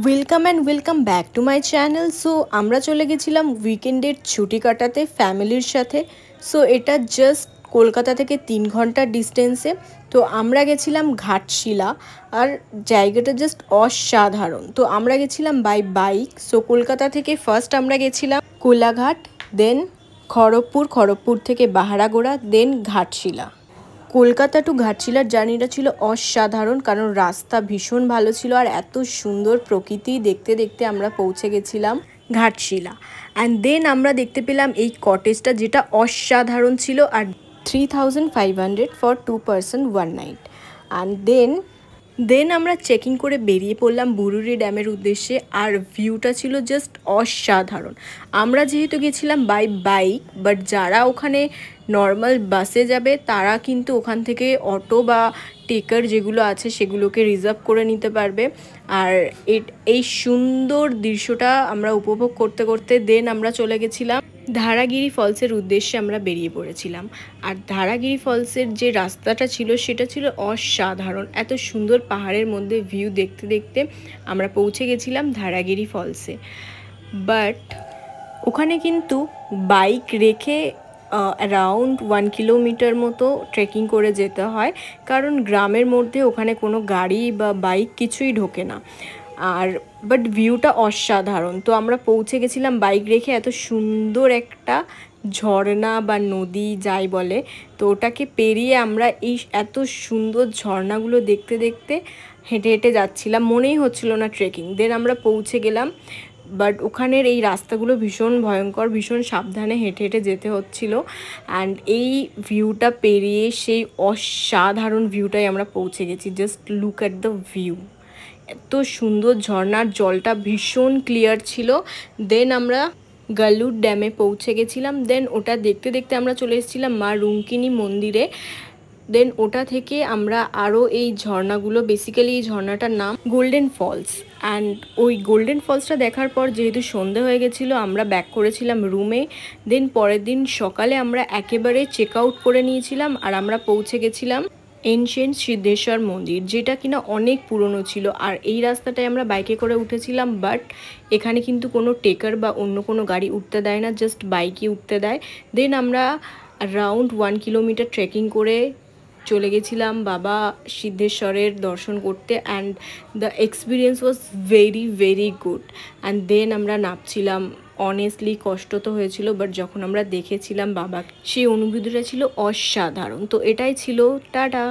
Welcome and welcome back to my channel. So আমরা চলে গেছিলাম উইকেন্ডের ছুটি কাটাতে ফ্যামিলির সাথে। সো এটা জাস্ট কলকাতা থেকে 3 ঘন্টার ডিস্টেন্সে। তো আমরা গেছিলাম ঘাটশিলা, আর জায়গাটা জাস্ট অসাধারণ। তো আমরা গেছিলাম বাই বাইক। সো কলকাতা থেকে ফার্স্ট আমরা গেছিলাম কোলাঘাট, দেন খড়গপুর থেকে বাহারাগোড়া, দেন ঘাটশিলা। কলকাতা টু ঘাটশিলার জার্নিটা ছিল অসাধারণ, কারণ রাস্তা ভীষণ ভালো ছিল আর এত সুন্দর প্রকৃতি দেখতে দেখতে আমরা পৌঁছে গেছিলাম ঘাটশিলা। অ্যান্ড দেন আমরা দেখতে পেলাম এই কটেজটা, যেটা অসাধারণ ছিল, আর 3500 for 2 person 1 night. And then আমরা চেকিং করে বেরিয়ে পড়লাম বুরুরি ড্যামের উদ্দেশ্যে। আর ভিউটা ছিল জাস্ট অসাধারণ। আমরা যেহেতু গেছিলাম বাই বাইক, বাট যারা ওখানে নর্মাল বাসে যাবে তারা কিন্তু ওখান থেকে অটো বা টেকার যেগুলো আছে সেগুলোকে রিজার্ভ করে নিতে পারবে। আর এই সুন্দর দৃশ্যটা আমরা উপভোগ করতে করতে দেন আমরা চলে গেছিলাম ধারাগিরি ফলসের উদ্দেশ্যে। আমরা বেরিয়ে পড়েছিলাম। আর ধারাগিরি ফলসের যে রাস্তাটা ছিল সেটা ছিল অসাধারণ। এত সুন্দর পাহাড়ের মধ্যে ভিউ দেখতে দেখতে আমরা পৌঁছে গেছিলাম ধারাগিরি ফলসে। বাট ওখানে কিন্তু বাইক রেখে অ্যারাউন্ড 1 কিলোমিটার মতো ট্রেকিং করে যেতে হয়, কারণ গ্রামের মধ্যে ওখানে কোনো গাড়ি বা বাইক কিছুই ঢোকে না। আর বাট ভিউটা অসাধারণ। তো আমরা পৌঁছে গেছিলাম বাইক রেখে। এত সুন্দর একটা ঝর্ণা বা নদী যাই বলে, তো ওটাকে পেরিয়ে আমরা এই এত সুন্দর ঝর্ণাগুলো দেখতে দেখতে হেঁটে হেঁটে যাচ্ছিলাম, মনেই হচ্ছিল না ট্রেকিং। দেন আমরা পৌঁছে গেলাম, বাট ওখানের এই রাস্তাগুলো ভীষণ ভয়ঙ্কর, ভীষণ সাবধানে হেঁটে হেঁটে যেতে হচ্ছিল। অ্যান্ড এই ভিউটা পেরিয়ে সেই অসাধারণ ভিউটাই আমরা পৌঁছে গেছি। Just look at the view, এত সুন্দর ঝর্ণার জলটা ভীষণ ক্লিয়ার ছিল। দেন আমরা গালুর ড্যামে পৌঁছে গেছিলাম। দেন ওটা দেখতে দেখতে আমরা চলে এসেছিলাম মা রুঙ্কিনী মন্দিরে। দেন ওটা থেকে আমরা আরও এই ঝর্ণাগুলো, বেসিক্যালি এই ঝর্ণাটার নাম গোল্ডেন ফলস। অ্যান্ড ওই গোল্ডেন ফলসটা দেখার পর যেহেতু সন্ধে হয়ে গেছিলো, আমরা ব্যাক করেছিলাম রুমে। দেন পরের দিন সকালে আমরা একেবারে চেক আউট করে নিয়েছিলাম, আর আমরা পৌঁছে গেছিলাম এনশিয়েন্ট সিদ্ধেশ্বর মন্দির, যেটা কিনা অনেক পুরনো ছিল। আর এই রাস্তাটায় আমরা বাইকে করে উঠেছিলাম, বাট এখানে কিন্তু কোনো টেকার বা অন্য কোনো গাড়ি উঠতে দেয় না, জাস্ট বাইকই উঠতে দেয়। দেন আমরা অ্যারাউন্ড 1 কিলোমিটার ট্রেকিং করে চলে গেছিলাম বাবা সিদ্ধেশ্বরের দর্শন করতে। And the experience was very very good. And then আমরা নামছিলাম। অনেস্টলি কষ্ট তো হয়েছিল, বাট যখন আমরা দেখেছিলাম বাবা, সেই অনুভূতিটা ছিল অসাধারণ। তো এটাই ছিল, টাটা।